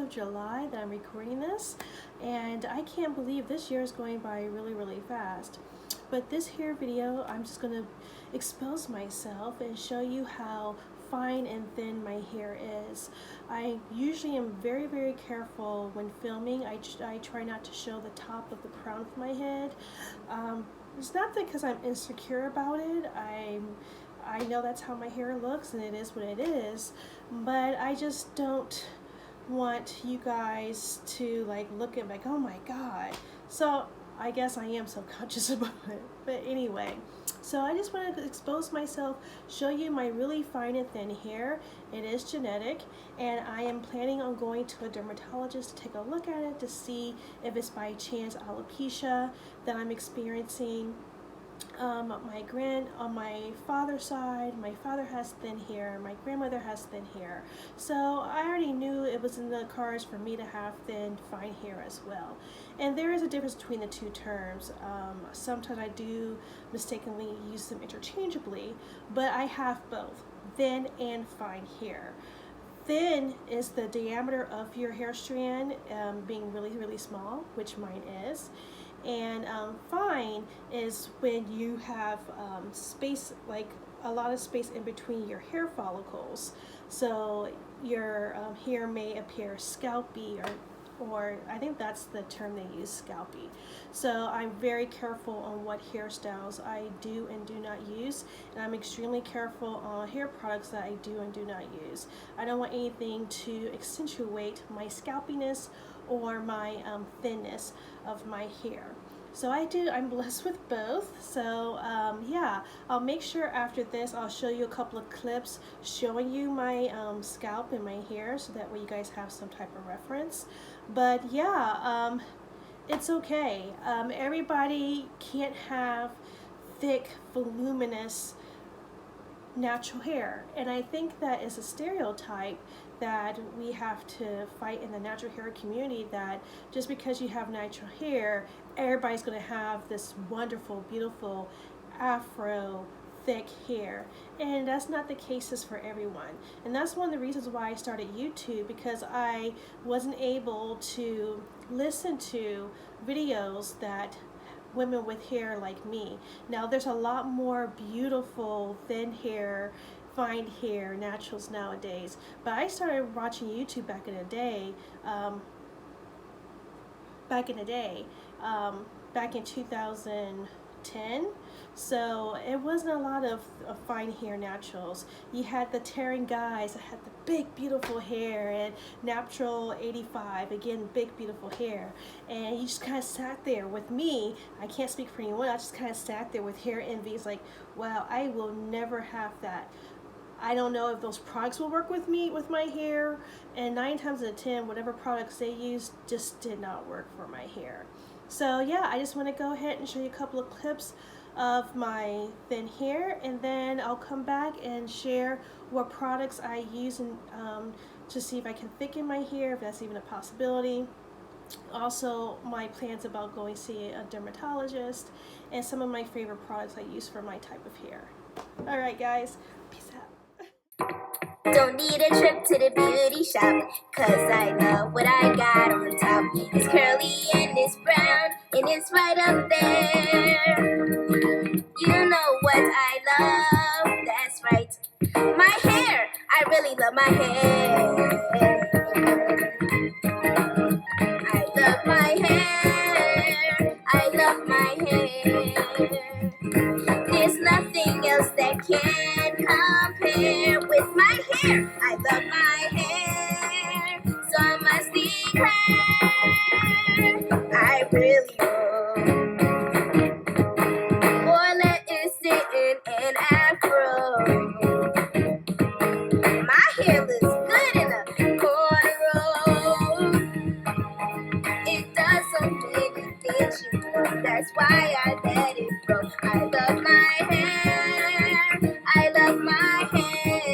of July that I'm recording this, and I can't believe this year is going by really fast. But this here video, I'm just going to expose myself and show you how fine and thin my hair is. I usually am very careful when filming. I try not to show the top of the crown of my head. It's not because I'm insecure about it. I know that's how my hair looks and it is what it is, but I just don't want you guys to like look at like, oh my god. So I guess I am subconscious about it, but anyway, so I just want to expose myself, show you my really fine and thin hair. It is genetic, and I am planning on going to a dermatologist to take a look at it to see if it's by chance alopecia that I'm experiencing. On my father's side, my father has thin hair, my grandmother has thin hair. So I already knew it was in the cards for me to have thin, fine hair as well. And there is a difference between the two terms. Sometimes I do mistakenly use them interchangeably, but I have both, thin and fine hair. Thin is the diameter of your hair strand being really small, which mine is. And fine is when you have space, like a lot of space in between your hair follicles. So your hair may appear scalpy, or I think that's the term they use, scalpy. So I'm very careful on what hairstyles I do and do not use, and I'm extremely careful on hair products that I do and do not use. I don't want anything to accentuate my scalpiness or my thinness of my hair. So I'm blessed with both. So yeah, I'll make sure after this I'll show you a couple of clips showing you my scalp and my hair, so that way you guys have some type of reference. But yeah, it's okay. Everybody can't have thick, voluminous, natural hair, and I think that is a stereotype that we have to fight in the natural hair community, that just because you have natural hair, everybody's going to have this wonderful, beautiful afro thick hair, and that's not the case for everyone. And that's one of the reasons why I started YouTube, because I wasn't able to listen to videos that women with hair like me. Now there's a lot more beautiful thin hair, fine hair naturals nowadays, but I started watching YouTube back in the day, back in 2010. So it wasn't a lot of fine hair naturals. You had the tearing guys that had the big beautiful hair, and natural 85, again, big beautiful hair, and you just kind of sat there. With me, I can't speak for anyone, I just kind of sat there with hair envy. It's like, wow, I will never have that. I don't know if those products will work with me, with my hair, and 9 times out of 10, whatever products they used just did not work for my hair. So yeah, I just want to go ahead and show you a couple of clips of my thin hair, and then I'll come back and share what products I use and to see if I can thicken my hair, if that's even a possibility. Also, my plans about going to see a dermatologist, and some of my favorite products I use for my type of hair. Alright guys, peace out. Don't need a trip to the beauty shop, cause I know what I got on top. It's curly and it's brown, and it's right up there. You know what I love, that's right, my hair. I really love my hair. I love my hair, I love my hair. There's nothing else that can compare with my hair. I love my hair, so I must declare, I really do. Boy, let it sit in an afro. My hair looks good in a cornrow. It does so many things, you know, that's why I let it grow. I love my hair, I love my hair,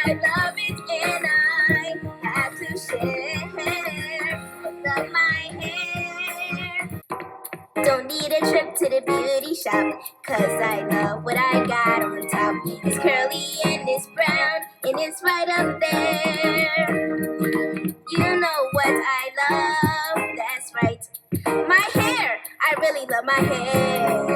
I love it and I have to share. I love my hair. Don't need a trip to the beauty shop, cause I know what I got on top. It's curly and it's brown, and and it's right up there. You know what I love, that's right, my hair. I really love my hair.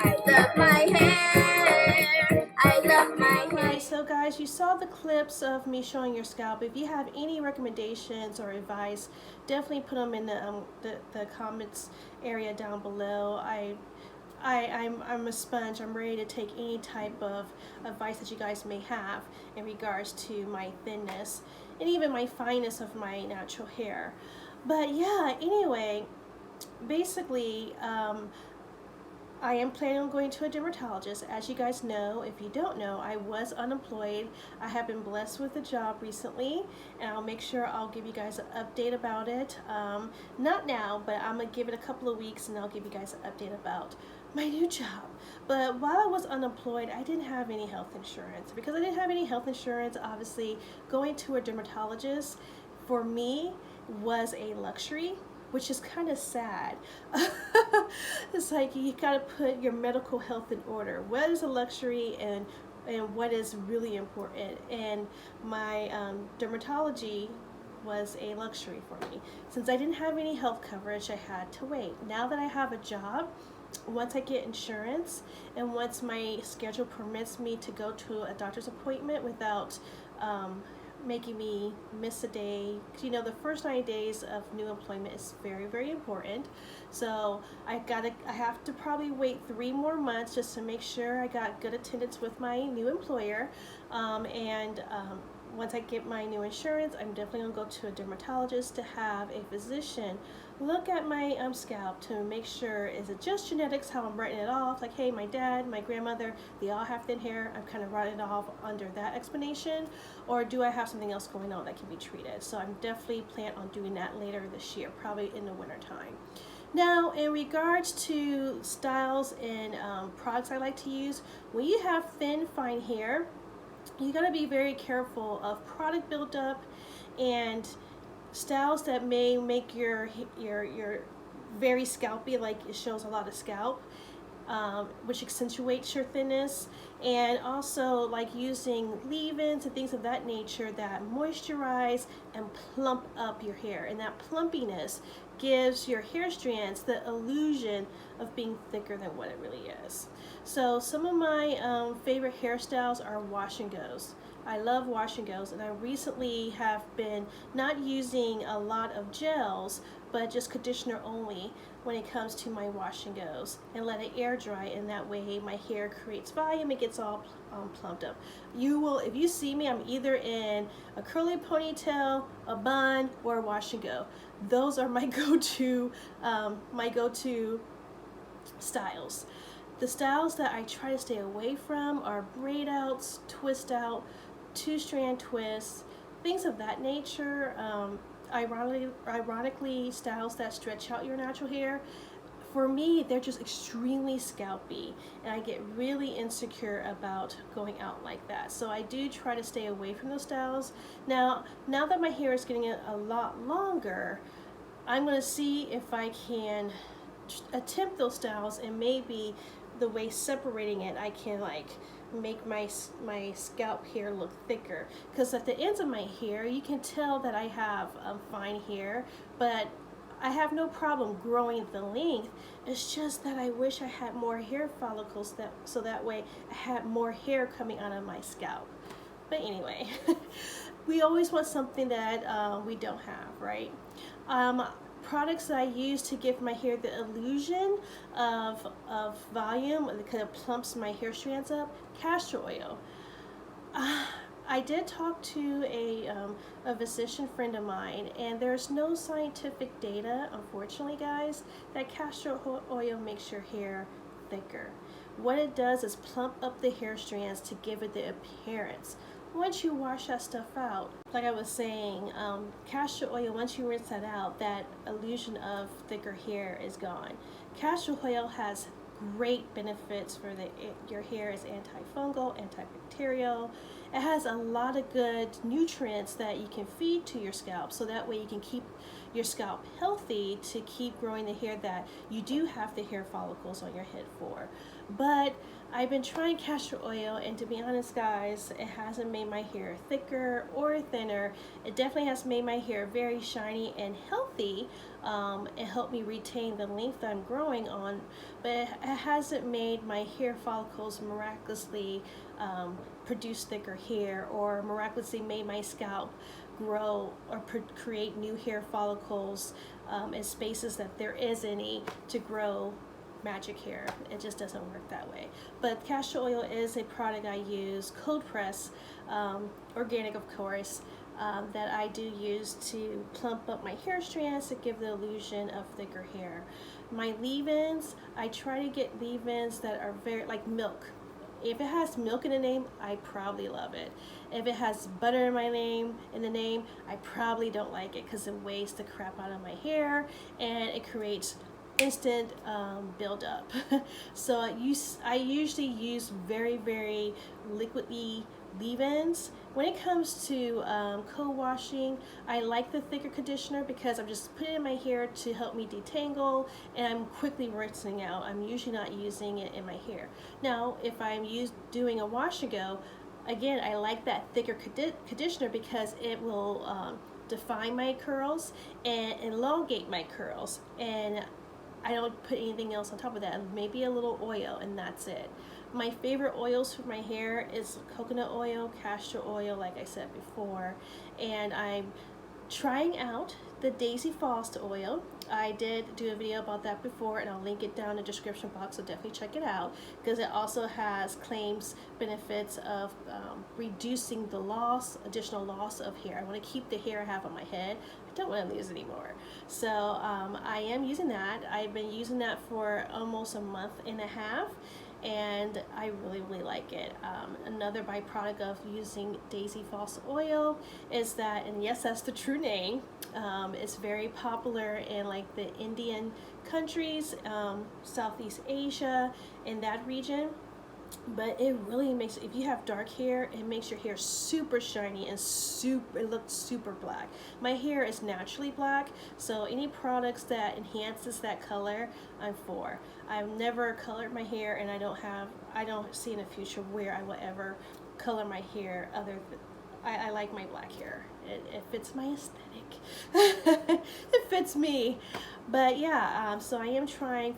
I love my hair. I love my hair. Alright, so guys, you saw the clips of me showing your scalp. If you have any recommendations or advice, definitely put them in the comments area down below. I'm a sponge. I'm ready to take any type of advice that you guys may have in regards to my thinness and even my fineness of my natural hair. But yeah, anyway, basically, I am planning on going to a dermatologist. As you guys know, if you don't know, I was unemployed. I have been blessed with a job recently, and I'll make sure I'll give you guys an update about it. Not now, but I'm going to give it a couple of weeks, and I'll give you guys an update about my new job. But while I was unemployed, I didn't have any health insurance. Because I didn't have any health insurance, obviously, going to a dermatologist for me was a luxury, which is kind of sad. It's like you gotta put your medical health in order. What is a luxury and what is really important? And my dermatology was a luxury for me. Since I didn't have any health coverage, I had to wait. Now that I have a job, once I get insurance and once my schedule permits me to go to a doctor's appointment without making me miss a day, you know, the first 90 days of new employment is very, very important. So I have to probably wait 3 more months just to make sure I got good attendance with my new employer. Once I get my new insurance, I'm definitely gonna go to a dermatologist to have a physician look at my scalp to make sure, is it just genetics, how I'm writing it off, like, hey, my dad, my grandmother, they all have thin hair, I'm kind of writing it off under that explanation, or do I have something else going on that can be treated? So I'm definitely plan on doing that later this year, probably in the winter time. Now, in regards to styles and products I like to use, when you have thin, fine hair, you gotta be very careful of product buildup and styles that may make your very scalpy, like it shows a lot of scalp, which accentuates your thinness, and also like using leave-ins and things of that nature that moisturize and plump up your hair, and that plumpiness gives your hair strands the illusion of being thicker than what it really is. So some of my favorite hairstyles are wash and goes. I love wash and goes, and I recently have been not using a lot of gels, but just conditioner only when it comes to my wash and goes, and let it air dry, and that way my hair creates volume, it gets all plumped up. You will, if you see me, I'm either in a curly ponytail, a bun, or a wash and go. Those are my go-to styles. The styles that I try to stay away from are braid outs, twist out, 2-strand twists, things of that nature. Ironically, styles that stretch out your natural hair, for me, they're just extremely scalpy, and I get really insecure about going out like that. So I do try to stay away from those styles. Now that my hair is getting a lot longer, I'm going to see if I can attempt those styles, and maybe the way separating it, I can like make my scalp hair look thicker, because at the ends of my hair you can tell that I have fine hair, but I have no problem growing the length. It's just that I wish I had more hair follicles, so that way I had more hair coming out of my scalp. But anyway, we always want something that we don't have, right? Products that I use to give my hair the illusion of volume, that kind of plumps my hair strands up, castor oil. I did talk to a physician friend of mine, and there's no scientific data, unfortunately guys, that castor oil makes your hair thicker. What it does is plump up the hair strands to give it the appearance. Once you wash that stuff out, like I was saying, castor oil, once you rinse that out, that illusion of thicker hair is gone. Castor oil has great benefits for your hair. Is antifungal, antibacterial. It has a lot of good nutrients that you can feed to your scalp, so that way you can keep your scalp healthy to keep growing the hair that you do have the hair follicles on your head for. But I've been trying castor oil, and to be honest guys, it hasn't made my hair thicker or thinner. It definitely has made my hair very shiny and healthy. It helped me retain the length I'm growing on, but it hasn't made my hair follicles miraculously produce thicker hair, or miraculously made my scalp grow or create new hair follicles in spaces that there is any to grow magic hair. It just doesn't work that way. But castor oil is a product I use, cold press, organic of course, that I do use to plump up my hair strands to give the illusion of thicker hair. My leave-ins, I try to get leave-ins that are very like milk. If it has milk in the name, I probably love it. If it has butter in the name, I probably don't like it because it weighs the crap out of my hair and it creates instant buildup. So I usually use very, very liquidy leave-ins. When it comes to co-washing, I like the thicker conditioner because I'm just putting it in my hair to help me detangle, and I'm quickly rinsing out. I'm usually not using it in my hair. Now, if I'm doing a wash and go, again, I like that thicker conditioner because it will define my curls and elongate my curls, and I don't put anything else on top of that. Maybe a little oil, and that's it. My favorite oils for my hair is coconut oil, castor oil, like I said before, and I'm trying out the Daisy Frost oil. I did do a video about that before, and I'll link it down in the description box, so definitely check it out, because it also has claims benefits of reducing the additional loss of hair. I want to keep the hair I have on my head. I don't want to lose anymore. So I am using that. I've been using that for almost a month and a half, and I really, really like it. Another byproduct of using Daisy Frost oil is that, and yes, that's the true name, it's very popular in like the Indian countries, Southeast Asia, in that region. But it really makes, if you have dark hair, it makes your hair super shiny and it looks super black. My hair is naturally black, so any products that enhances that color, I'm for. I've never colored my hair, and I don't see in the future where I will ever color my hair other than, I like my black hair. It fits my aesthetic. It fits me. But yeah, so I am trying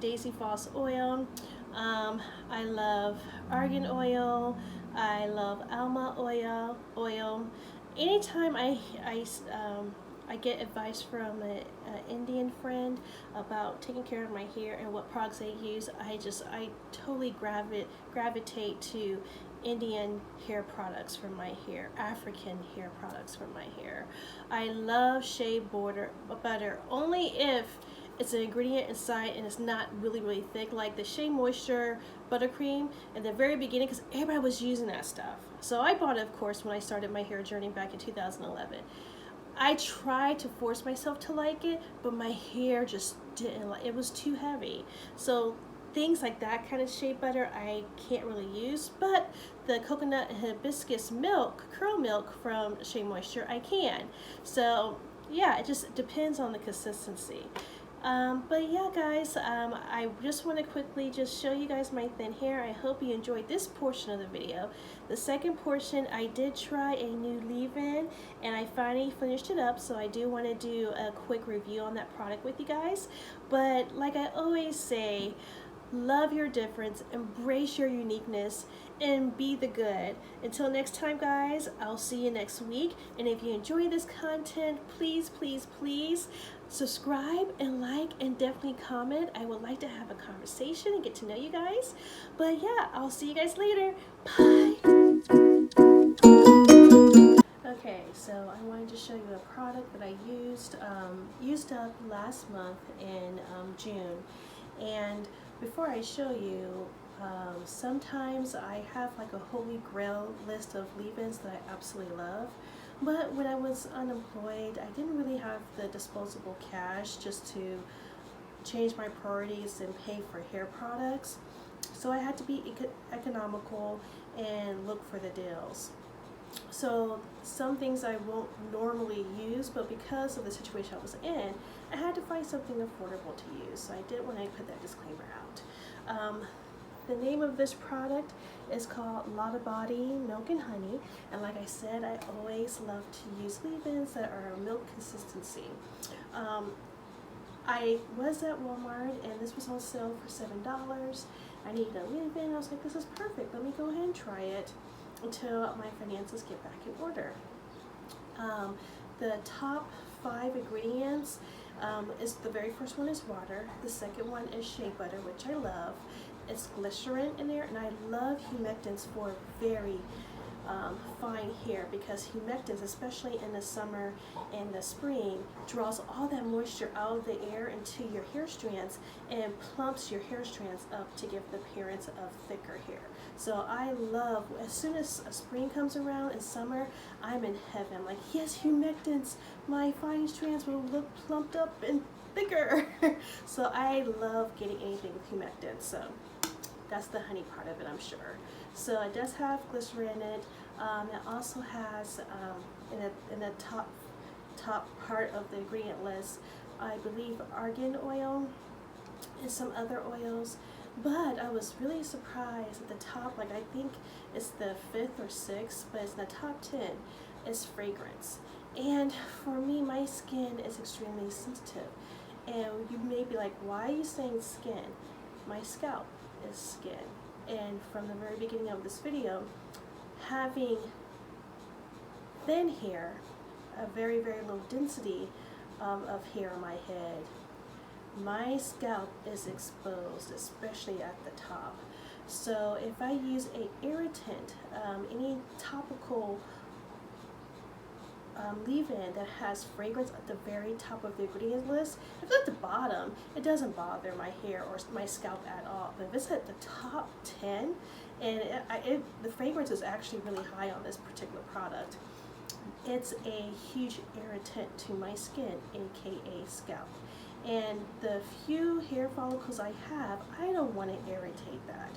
Daisy Frost oil. I love argan oil. I love alma oil. Anytime I get advice from an Indian friend about taking care of my hair and what products they use, I totally gravitate to Indian hair products for my hair, African hair products for my hair. I love shea butter only if it's an ingredient inside and it's not really, really thick, like the Shea Moisture buttercream at the very beginning, because everybody was using that stuff. So I bought it, of course, when I started my hair journey back in 2011. I tried to force myself to like it, but my hair just didn't like it. It was too heavy. So things like that kind of shea butter I can't really use, but the coconut and hibiscus milk, curl milk from Shea Moisture, I can. So yeah, it just depends on the consistency. But yeah guys, I just want to quickly just show you guys my thin hair. I hope you enjoyed this portion of the video. The second portion, I did try a new leave-in and I finally finished it up, so I do want to do a quick review on that product with you guys. But like I always say, love your difference, embrace your uniqueness, and be the good. Until next time guys, I'll see you next week, and if you enjoy this content, please, please, please subscribe and like and definitely comment. I would like to have a conversation and get to know you guys. But yeah, I'll see you guys later. Bye. Okay, so I wanted to show you a product that I used up last month in June. And before I show you, sometimes I have like a holy grail list of leave-ins that I absolutely love. But when I was unemployed, I didn't really have the disposable cash just to change my priorities and pay for hair products. So I had to be economical and look for the deals. So some things I won't normally use, but because of the situation I was in, I had to find something affordable to use. So I did want to put that disclaimer out. The name of this product is called Lotta Body Milk and Honey, and like I said, I always love to use leave-ins that are milk consistency. I was at Walmart and this was on sale for $7. I needed a leave-in. I was like, this is perfect. Let me go ahead and try it until my finances get back in order. The top 5 ingredients is the very first one is water. The second one is shea butter, which I love. It's glycerin in there, and I love humectants for very fine hair, because humectants, especially in the summer and the spring, draws all that moisture out of the air into your hair strands and plumps your hair strands up to give the appearance of thicker hair. So I love, as soon as spring comes around and summer, I'm in heaven. Like, yes, humectants, my fine strands will look plumped up and thicker. So I love getting anything with humectants. So that's the honey part of it, I'm sure. So it does have glycerin in it. It also has, in the top part of the ingredient list, I believe argan oil and some other oils. But I was really surprised at the top, like I think it's the 5th or 6th, but it's in the top 10, is fragrance. And for me, my skin is extremely sensitive. And you may be like, why are you saying skin? My scalp is skin. And from the very beginning of this video, having thin hair, a very, very low density of hair on my head, my scalp is exposed, especially at the top. So if I use an irritant, any topical leave-in that has fragrance at the very top of the ingredient list, if it's at the bottom, it doesn't bother my hair or my scalp at all. But if it's at the top 10, and the fragrance is actually really high on this particular product, it's a huge irritant to my skin, aka scalp. And the few hair follicles I have, I don't want to irritate that.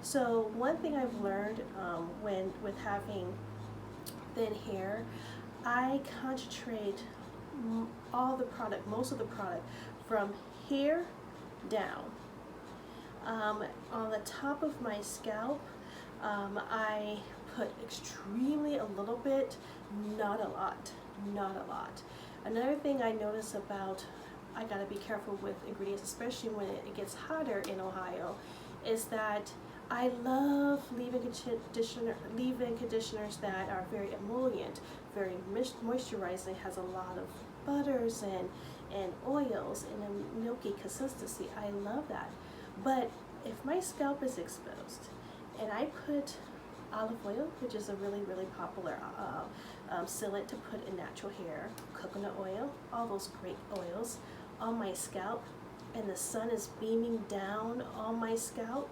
So one thing I've learned with having thin hair, I concentrate most of the product from here down. On the top of my scalp, I put extremely a little bit, not a lot. Another thing I notice about, I gotta be careful with ingredients, especially when it gets hotter in Ohio, is that I love leave-in conditioners that are very emollient, very moisturizing, has a lot of butters and oils and a milky consistency. I love that. But if my scalp is exposed and I put olive oil, which is a really, really popular sealant to put in natural hair, coconut oil, all those great oils on my scalp, and the sun is beaming down on my scalp,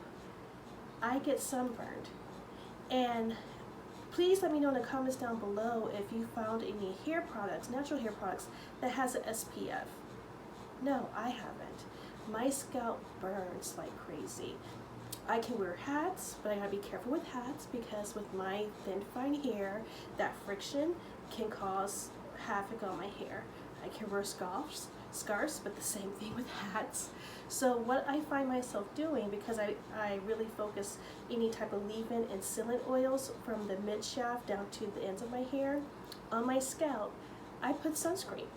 I get sunburned. And please let me know in the comments down below if you found any hair products, natural hair products, that has an SPF. No, I haven't. My scalp burns like crazy. I can wear hats, but I gotta be careful with hats, because with my thin, fine hair, that friction can cause havoc on my hair. I can wear scarves, but the same thing with hats. So what I find myself doing, because I really focus any type of leave-in and sealant oils from the mid shaft down to the ends of my hair, on my scalp, I put sunscreen.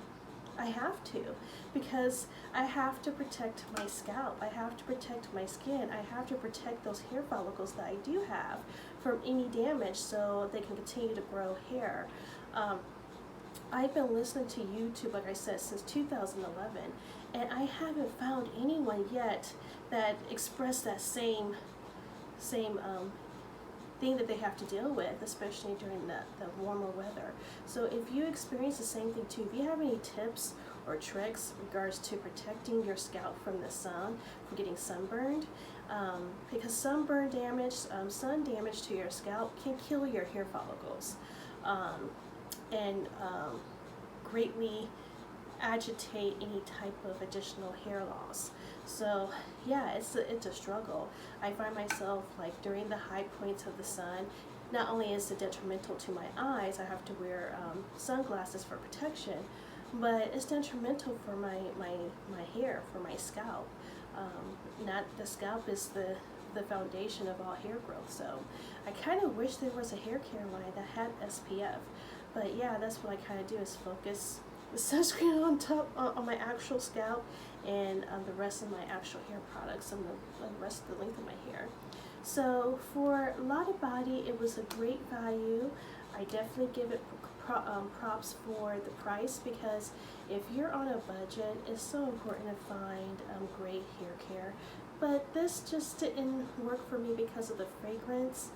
I have to, because I have to protect my scalp, I have to protect my skin, I have to protect those hair follicles that I do have from any damage so they can continue to grow hair. I've been listening to YouTube, like I said, since 2011, and I haven't found anyone yet that expressed that same thing that they have to deal with, especially during the warmer weather. So if you experience the same thing too, if you have any tips or tricks in regards to protecting your scalp from the sun, from getting sunburned, because sun damage to your scalp can kill your hair follicles, and greatly agitate any type of additional hair loss. So yeah, it's a struggle. I find myself, like, during the high points of the sun, not only is it detrimental to my eyes, I have to wear sunglasses for protection, but it's detrimental for my hair, for my scalp. Not the scalp is the foundation of all hair growth, so I kind of wish there was a hair care line that had SPF. But yeah, that's what I kind of do, is focus the sunscreen on top on my actual scalp, and the rest of my actual hair products and the rest of the length of my hair. So for Lotta Body, it was a great value. I definitely give it props for the price, because if you're on a budget, it's so important to find great hair care. But this just didn't work for me because of the fragrance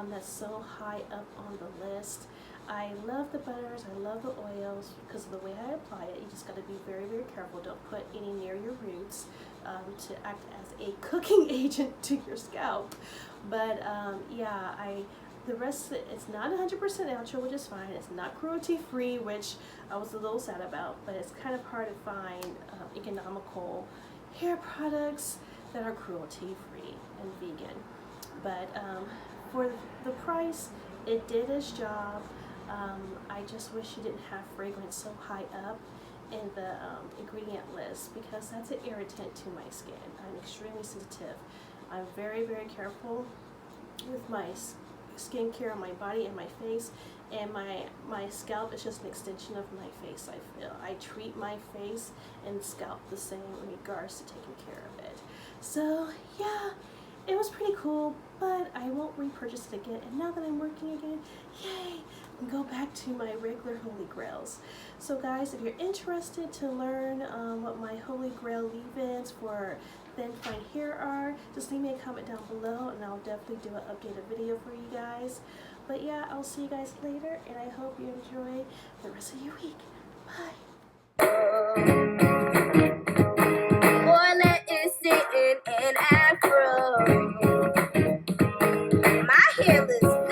that's so high up on the list. I love the butters, I love the oils, because of the way I apply it. You just got to be very, very careful. Don't put any near your roots to act as a cooking agent to your scalp. But yeah, the rest of it, it's not 100% natural, which is fine. It's not cruelty free, which I was a little sad about, but it's kind of hard to find economical hair products that are cruelty free and vegan. But for the price, it did its job. I just wish you didn't have fragrance so high up in the ingredient list, because that's an irritant to my skin. I'm extremely sensitive. I'm very, very careful with my skincare on my body and my face, and my scalp is just an extension of my face. I feel I treat my face and scalp the same in regards to taking care of it. So yeah, it was pretty cool, but I won't repurchase it again. And now that I'm working again, yay, I can go back to my regular Holy Grails. So guys, if you're interested to learn what my Holy Grail leave-ins for thin fine hair are, just leave me a comment down below, and I'll definitely do an updated video for you guys. But yeah, I'll see you guys later, and I hope you enjoy the rest of your week. Bye. Boiler is sitting in afro. My hair looks